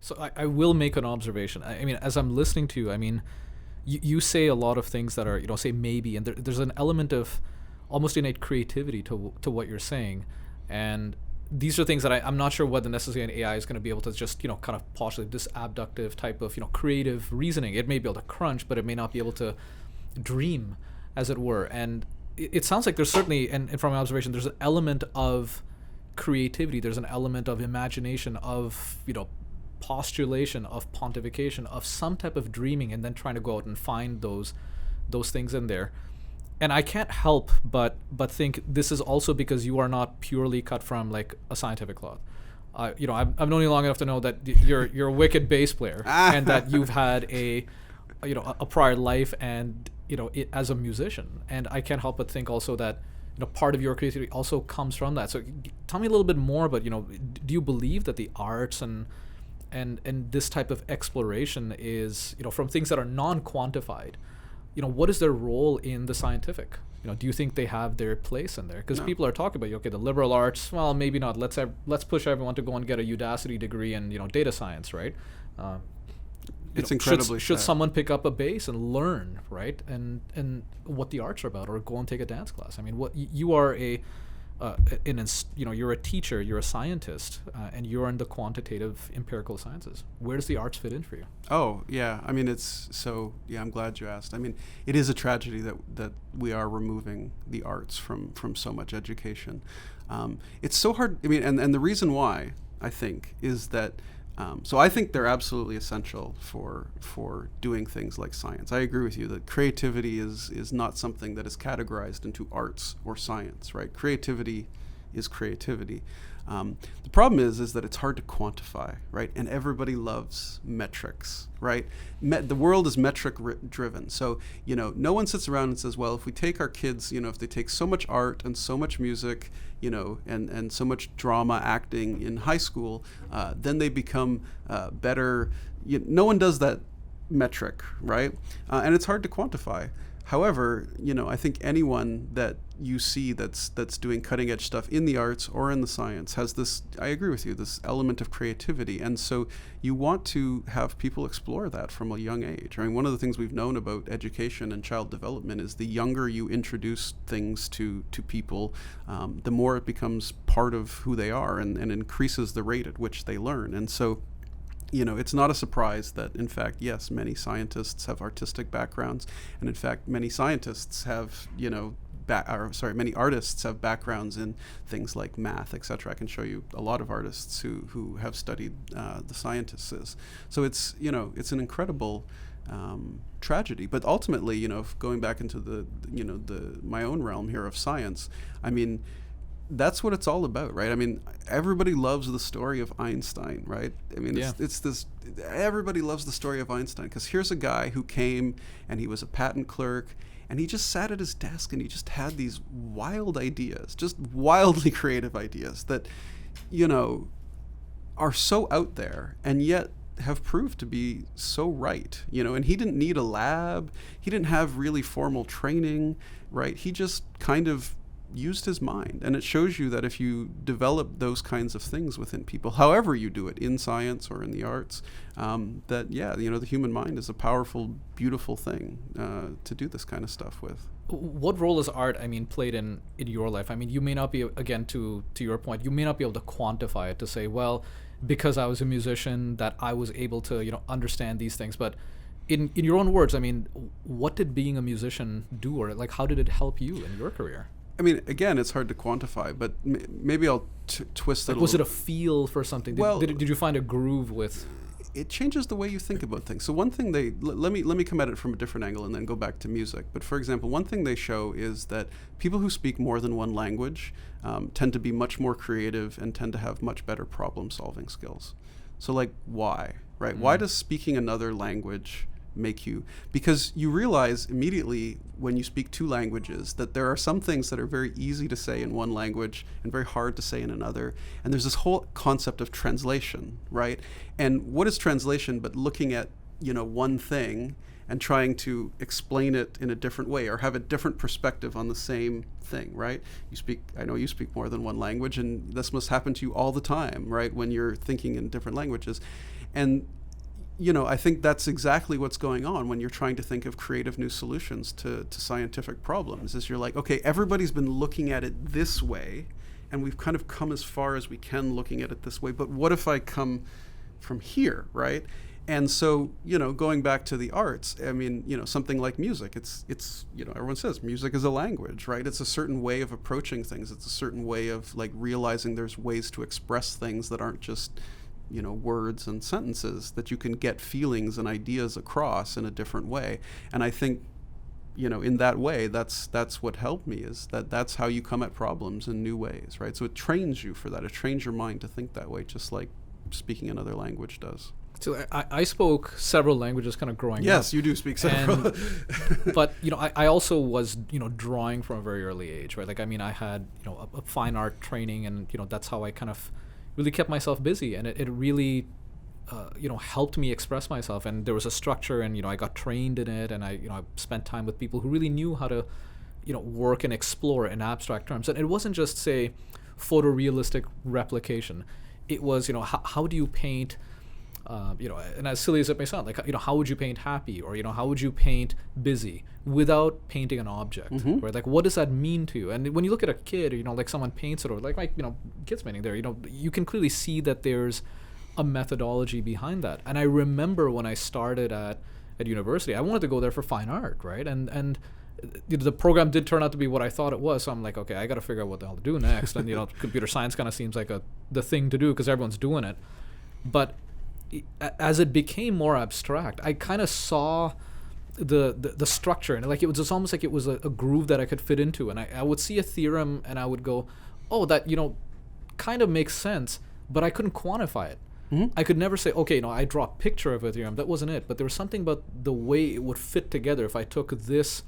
So I will make an observation. I mean, as I'm listening to you, I mean, you say a lot of things that are, say maybe, and there's an element of almost innate creativity to what you're saying. And these are things that I'm not sure whether necessarily an AI is going to be able to just, kind of postulate this abductive type of, creative reasoning. It may be able to crunch, but it may not be able to dream, as it were. And it sounds like there's certainly, and from my observation, there's an element of creativity. There's an element of imagination, of, postulation, of pontification, of some type of dreaming, and then trying to go out and find those things in there. And I can't help but think this is also because you are not purely cut from like a scientific cloth. I've known you long enough to know that you're a wicked bass player, and that you've had a prior life, and as a musician. And I can't help but think also that part of your creativity also comes from that. So tell me a little bit more about, do you believe that the arts and this type of exploration is, from things that are non-quantified, what is their role in the scientific? Do you think they have their place in there? Because people are talking about, okay, the liberal arts, well, maybe not. Let's push everyone to go and get a Udacity degree in, data science, right? It's incredibly should someone pick up a bass and learn, right? And what the arts are about, or go and take a dance class? I mean, what you are you're a teacher, you're a scientist, and you're in the quantitative empirical sciences. Where does the arts fit in for you? Oh, yeah. I mean, I'm glad you asked. I mean, it is a tragedy that we are removing the arts from so much education. It's so hard. I mean, and the reason why, I think, is that so I think they're absolutely essential for doing things like science. I agree with you that creativity is not something that is categorized into arts or science, right? Creativity is creativity. The problem is that it's hard to quantify, right? And everybody loves metrics, right? The world is metric driven. So, no one sits around and says, well, if we take our kids, if they take so much art and so much music, and so much drama acting in high school, then they become better. No one does that metric, right? And it's hard to quantify. However, I think anyone that you see that's doing cutting edge stuff in the arts or in the science has this, I agree with you, this element of creativity. And so you want to have people explore that from a young age. I mean, one of the things we've known about education and child development is the younger you introduce things to people, the more it becomes part of who they are, and increases the rate at which they learn. And so it's not a surprise that, in fact, yes, many scientists have artistic backgrounds, and in fact, many scientists have, many artists have backgrounds in things like math, etc. I can show you a lot of artists who have studied the scientists. So it's an incredible tragedy. But ultimately, going back into the my own realm here of science, I mean, that's what it's all about, right? I mean, everybody loves the story of Einstein, right? I mean, it's this, everybody loves the story of Einstein, because here's a guy who came and he was a patent clerk, and he just sat at his desk and he just had these wild ideas, just wildly creative ideas that, are so out there and yet have proved to be so right, and he didn't need a lab. He didn't have really formal training, right? He just kind of used his mind. And it shows you that if you develop those kinds of things within people, however you do it, in science or in the arts, that the human mind is a powerful, beautiful thing to do this kind of stuff with. What role has art, played in your life? I mean, you may not be, again, to your point, you may not be able to quantify it to say, well, because I was a musician that I was able to, understand these things. But in your own words, I mean, what did being a musician do, or like how did it help you in your career? I mean, again, it's hard to quantify, but maybe I'll twist it a little. Was it a feel for something? Did you find a groove with? It changes the way you think about things. So one thing let me come at it from a different angle and then go back to music. But for example, one thing they show is that people who speak more than one language tend to be much more creative and tend to have much better problem-solving skills. So like, why, right? Mm. Why does speaking another language make you, because you realize immediately when you speak two languages that there are some things that are very easy to say in one language and very hard to say in another. And there's this whole concept of translation, right? And what is translation but looking at, one thing and trying to explain it in a different way or have a different perspective on the same thing, right? I know you speak more than one language, and this must happen to you all the time, right? When you're thinking in different languages. And I think that's exactly what's going on when you're trying to think of creative new solutions to scientific problems. Is you're like, okay, everybody's been looking at it this way, and we've kind of come as far as we can looking at it this way. But what if I come from here, right? And so, going back to the arts, I mean, something like music, it's everyone says music is a language, right? It's a certain way of approaching things. It's a certain way of like realizing there's ways to express things that aren't just words and sentences, that you can get feelings and ideas across in a different way. And I think, in that way, that's what helped me, is that's how you come at problems in new ways, right? So it trains you for that. It trains your mind to think that way, just like speaking another language does. So I spoke several languages kind of growing up. Yes, you do speak several. But, I also was, drawing from a very early age, right? Like, I mean, I had, a fine art training, and, that's how I kind of really kept myself busy, and it really helped me express myself. And there was a structure, and I got trained in it, and I spent time with people who really knew how to work and explore in abstract terms. And it wasn't just, say, photorealistic replication. It was how do you paint, and as silly as it may sound, like, how would you paint happy, or how would you paint busy without painting an object, right? Like, what does that mean to you? And when you look at a kid, or like someone paints it, or like my kids painting there, you can clearly see that there's a methodology behind that. And I remember when I started at university, I wanted to go there for fine art, right? And the program did turn out to be what I thought it was. So I'm like, okay, I got to figure out what the hell to do next. And computer science kind of seems like the thing to do because everyone's doing it. But as it became more abstract, I kind of saw the structure, and like it was just almost like it was a groove that I could fit into. And I would see a theorem, and I would go, oh, that kind of makes sense, but I couldn't quantify it. I could never say, okay, I draw a picture of a theorem. That wasn't it. But there was something about the way it would fit together. If I took this,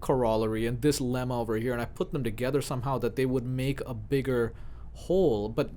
corollary and this lemma over here, and I put them together somehow, that they would make a bigger whole. But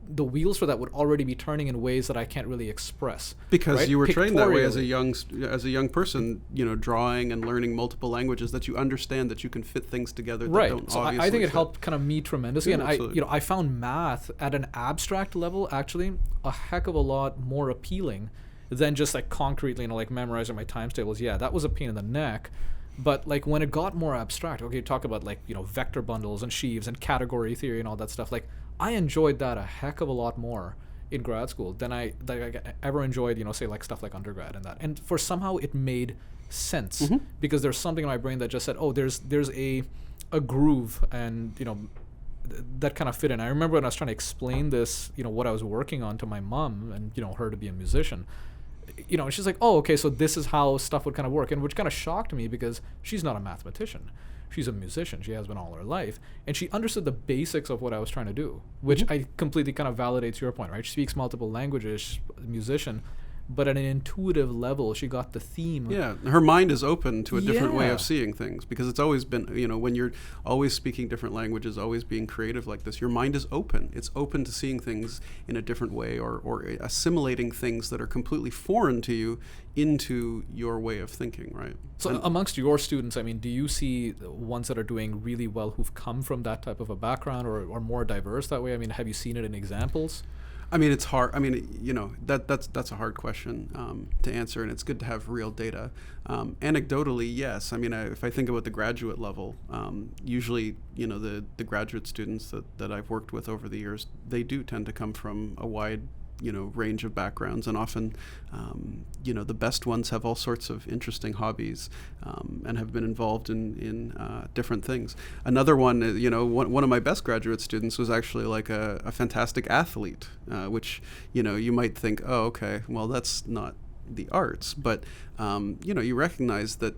the wheels for that would already be turning in ways that I can't really express. Because right? you were trained that way as a young person, drawing and learning multiple languages, that you understand that you can fit things together that don't so obviously I think it fit. helped kind of me tremendously. Yeah, and absolutely. I found math at an abstract level actually a heck of a lot more appealing than just like concretely, like memorizing my times tables. Yeah, that was a pain in the neck. But like when it got more abstract, okay, talk about like, vector bundles and sheaves and category theory and all that stuff. Like I enjoyed that a heck of a lot more in grad school than I ever enjoyed, say like stuff like undergrad and that. And for somehow it made sense because there's something in my brain that just said, oh, there's a groove, and that kind of fit in. I remember when I was trying to explain this, what I was working on to my mom, and her to be a musician. And she's like, oh, okay, so this is how stuff would kind of work, and which kind of shocked me because she's not a mathematician. She's a musician. She has been all her life. And she understood the basics of what I was trying to do, which I completely kind of validates your point, right? She speaks multiple languages, she's a musician, but at an intuitive level, she got the theme. Yeah, her mind is open to a different way of seeing things, because it's always been, when you're always speaking different languages, always being creative like this, your mind is open. It's open to seeing things in a different way, or assimilating things that are completely foreign to you into your way of thinking, right? So amongst your students, I mean, do you see ones that are doing really well who've come from that type of a background, or more diverse that way? I mean, have you seen it in examples? I mean, it's hard. I mean, that's a hard question to answer, and it's good to have real data. Anecdotally, yes. I mean, if I think about the graduate level, usually, the graduate students that I've worked with over the years, they do tend to come from a wide range of backgrounds, and often, the best ones have all sorts of interesting hobbies, and have been involved in different things. Another one, one of my best graduate students was actually like a fantastic athlete, which, you might think, oh, okay, well, that's not the arts, but, you recognize that,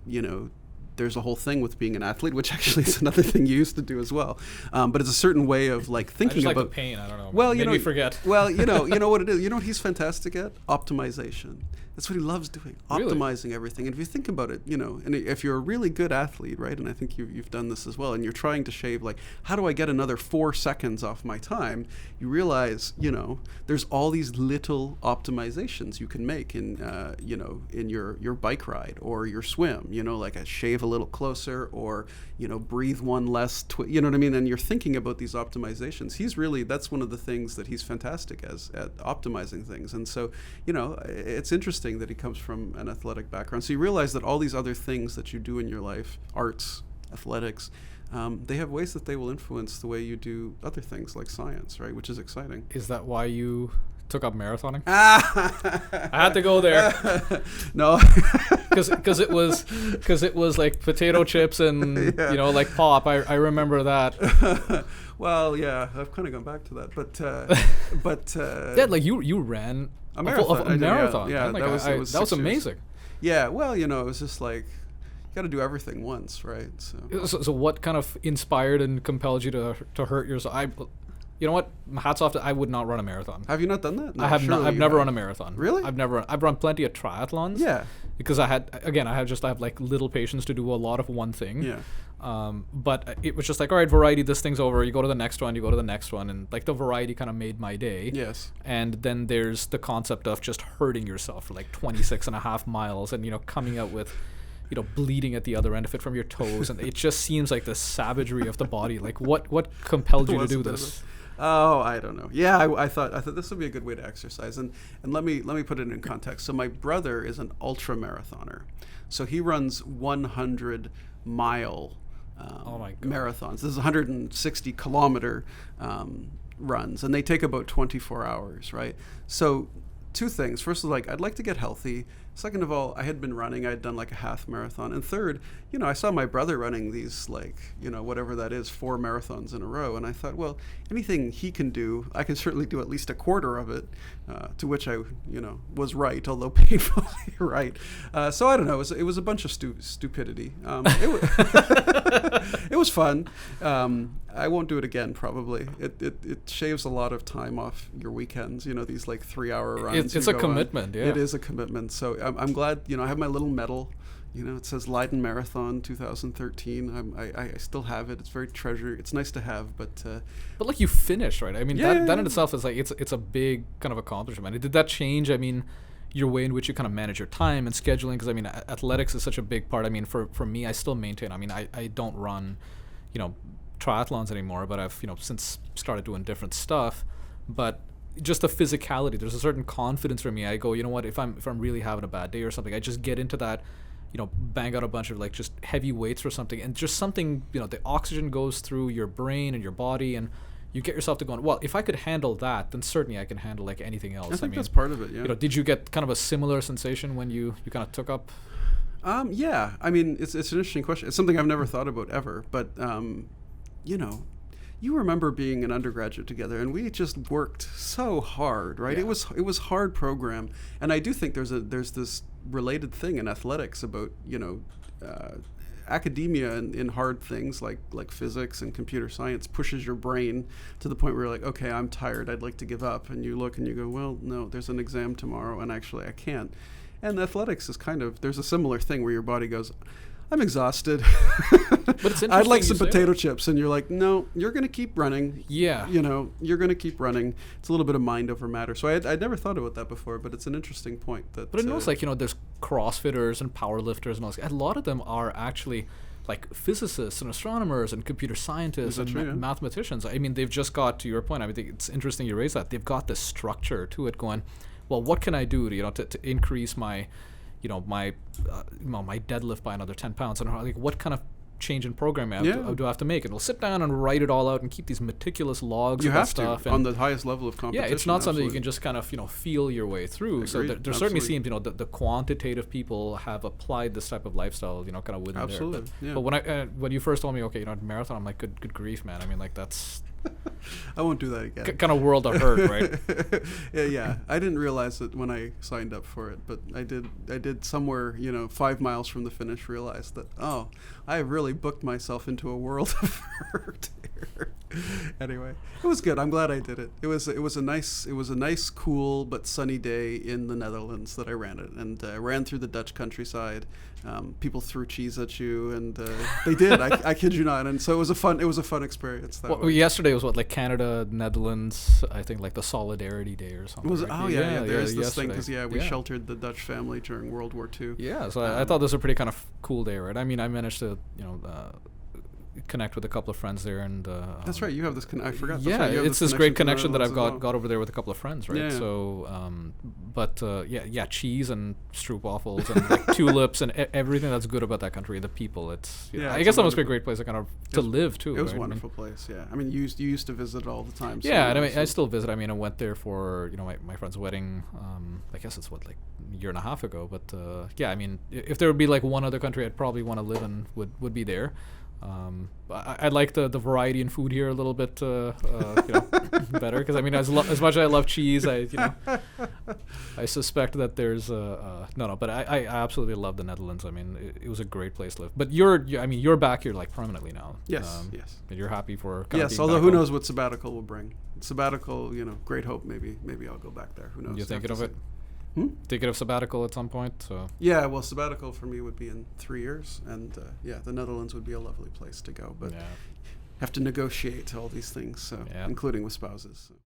there's a whole thing with being an athlete, which actually is another thing you used to do as well. But it's a certain way of like thinking I just about like the pain. I don't know. Well, Maybe you forget. Well, you know what it is. You know what he's fantastic at? Optimization. That's what he loves doing. Really? Optimizing everything. And if you think about it, and if you're a really good athlete, right? And I think you've done this as well. And you're trying to shave, like, how do I get another 4 seconds off my time? You realize, there's all these little optimizations you can make in, in your bike ride or your swim. Like I shave a a little closer, or breathe one less. You know what I mean? And you're thinking about these optimizations. That's one of the things that he's fantastic at optimizing things. And so it's interesting that he comes from an athletic background. So you realize that all these other things that you do in your life, arts, athletics, they have ways that they will influence the way you do other things like science, right? Which is exciting. Is that why you took up marathoning? I had to go there. No, because it was like potato chips and like pop. I remember that. Well, yeah, I've kind of gone back to that, but yeah, like you ran a marathon. Marathon. Yeah, Like that was amazing. Yeah, well, it was just like, you got to do everything once, right? So what kind of inspired and compelled you to hurt yourself? You know what? Hats off to, I would not run a marathon. Have you not done that? No, I have not. I've never run a marathon. Really? I've run plenty of triathlons. Yeah. Because I have like little patience to do a lot of one thing. Yeah. But it was just like, all right, variety, this thing's over. You go to the next one, and like the variety kind of made my day. Yes. And then there's the concept of just hurting yourself for like 26.5 miles and, coming out with, bleeding at the other end of it from your toes. And it just seems like the savagery of the body. Like what compelled you to do this? Oh, I don't know. Yeah, I thought this would be a good way to exercise, and let me put it in context. So my brother is an ultra marathoner, so he runs 100-mile marathons. This is 160 kilometer runs, and they take about 24 hours, right? So two things. First of all, I'd like to get healthy. Second of all, I had been running. I had done like a half marathon. And third, I saw my brother running these whatever that is, 4 marathons in a row. And I thought, well, anything he can do, I can certainly do at least a quarter of it, to which I, was right, although painfully right. So I don't know. It was a bunch of stupidity. It was fun. I won't do it again, probably. It shaves a lot of time off your weekends, these like 3-hour runs. It's a commitment, yeah. It is a commitment. So I'm glad, I have my little medal. It says Leiden Marathon 2013. I still have it. It's very It's nice to have, but like you finished, right? I mean, that in itself is like it's a big kind of accomplishment. Did that change? I mean, your way in which you kind of manage your time and scheduling? Because I mean, athletics is such a big part. I mean, for me, I still maintain. I mean, I don't run, triathlons anymore, but I've since started doing different stuff. But just the physicality, there's a certain confidence for me. I go, what, if I'm really having a bad day or something, I just get into that, bang out a bunch of like just heavy weights or something, and just something, the oxygen goes through your brain and your body, and you get yourself to going, well, if I could handle that, then certainly I can handle like anything else. I think that's part of it. Yeah. Did you get kind of a similar sensation when you kind of took up? Yeah. I mean, it's an interesting question. It's something I've never thought about ever, but you remember being an undergraduate together, and we just worked so hard, right? Yeah. It was hard program, and I do think there's this related thing in athletics about academia and in hard things like physics and computer science pushes your brain to the point where you're like, okay, I'm tired, I'd like to give up, and you look and you go, well, no, there's an exam tomorrow, and actually I can't. And athletics is there's a similar thing where your body goes, I'm exhausted. But it's interesting. I'd like some potato chips, and you're like, no, you're going to keep running. Yeah. You're going to keep running. It's a little bit of mind over matter. So I'd never thought about that before, but it's an interesting point. But it knows there's CrossFitters and powerlifters and all this. A lot of them are actually like physicists and astronomers and computer scientists and mathematicians. I mean, they've just got, to your point, I think it's interesting you raise that. They've got this structure to it going, well, what can I do to increase my my deadlift by another 10 pounds, and like what kind of change in programming do I have to make? And we'll sit down and write it all out and keep these meticulous logs of that stuff. On the highest level of competition. Yeah, it's not something you can just kind of feel your way through. Agreed. So there certainly seems the quantitative people have applied this type of lifestyle kind of within absolutely. there. But when you first told me marathon, I'm like, good grief, man. I mean, like that's I won't do that again. Kind of world of hurt, right? Yeah. I didn't realize it when I signed up for it, but I did somewhere, 5 miles from the finish, realize that, I have really booked myself into a world of hurt here. Anyway, it was good. I'm glad I did it. It was a nice, cool but sunny day in the Netherlands that I ran it, and ran through the Dutch countryside. People threw cheese at you, and they did. I kid you not. And so it was a fun experience. That way. Yesterday was what, like Canada, Netherlands, I think like the Solidarity Day or something. Was right? Oh yeah. There's this thing yesterday. because we sheltered the Dutch family during World War II. Yeah, so I thought this was a pretty kind of cool day, right? I mean, I managed to connect with a couple of friends there, and that's right. You have this. I forgot. Yeah, right, it's this great connection that I've well. got over there with a couple of friends, right? Yeah. So, cheese and stroopwafels and like tulips and everything that's good about that country. The people, I guess that must be a great place to live too. It was right? a wonderful place. Yeah, I mean, you used to visit it all the time. So Yeah, and I mean, I still visit. I mean, I went there for my friend's wedding. I guess it's like a year and a half ago. But I mean, if there would be like one other country I'd probably want to live in, would be there. I like the variety in food here a little bit better, because I mean, as much as I love cheese, I suspect that there's but I absolutely love the Netherlands. I mean, it was a great place to live. But you're back here like permanently now. Yes, yes. And you're happy for yes. Although who knows what sabbatical will bring? Sabbatical, great hope. Maybe I'll go back there. Who knows? You're thinking of it? Thinking of sabbatical at some point? So. Yeah, well, sabbatical for me would be in 3 years, and the Netherlands would be a lovely place to go. But have to negotiate all these things, including with spouses. So.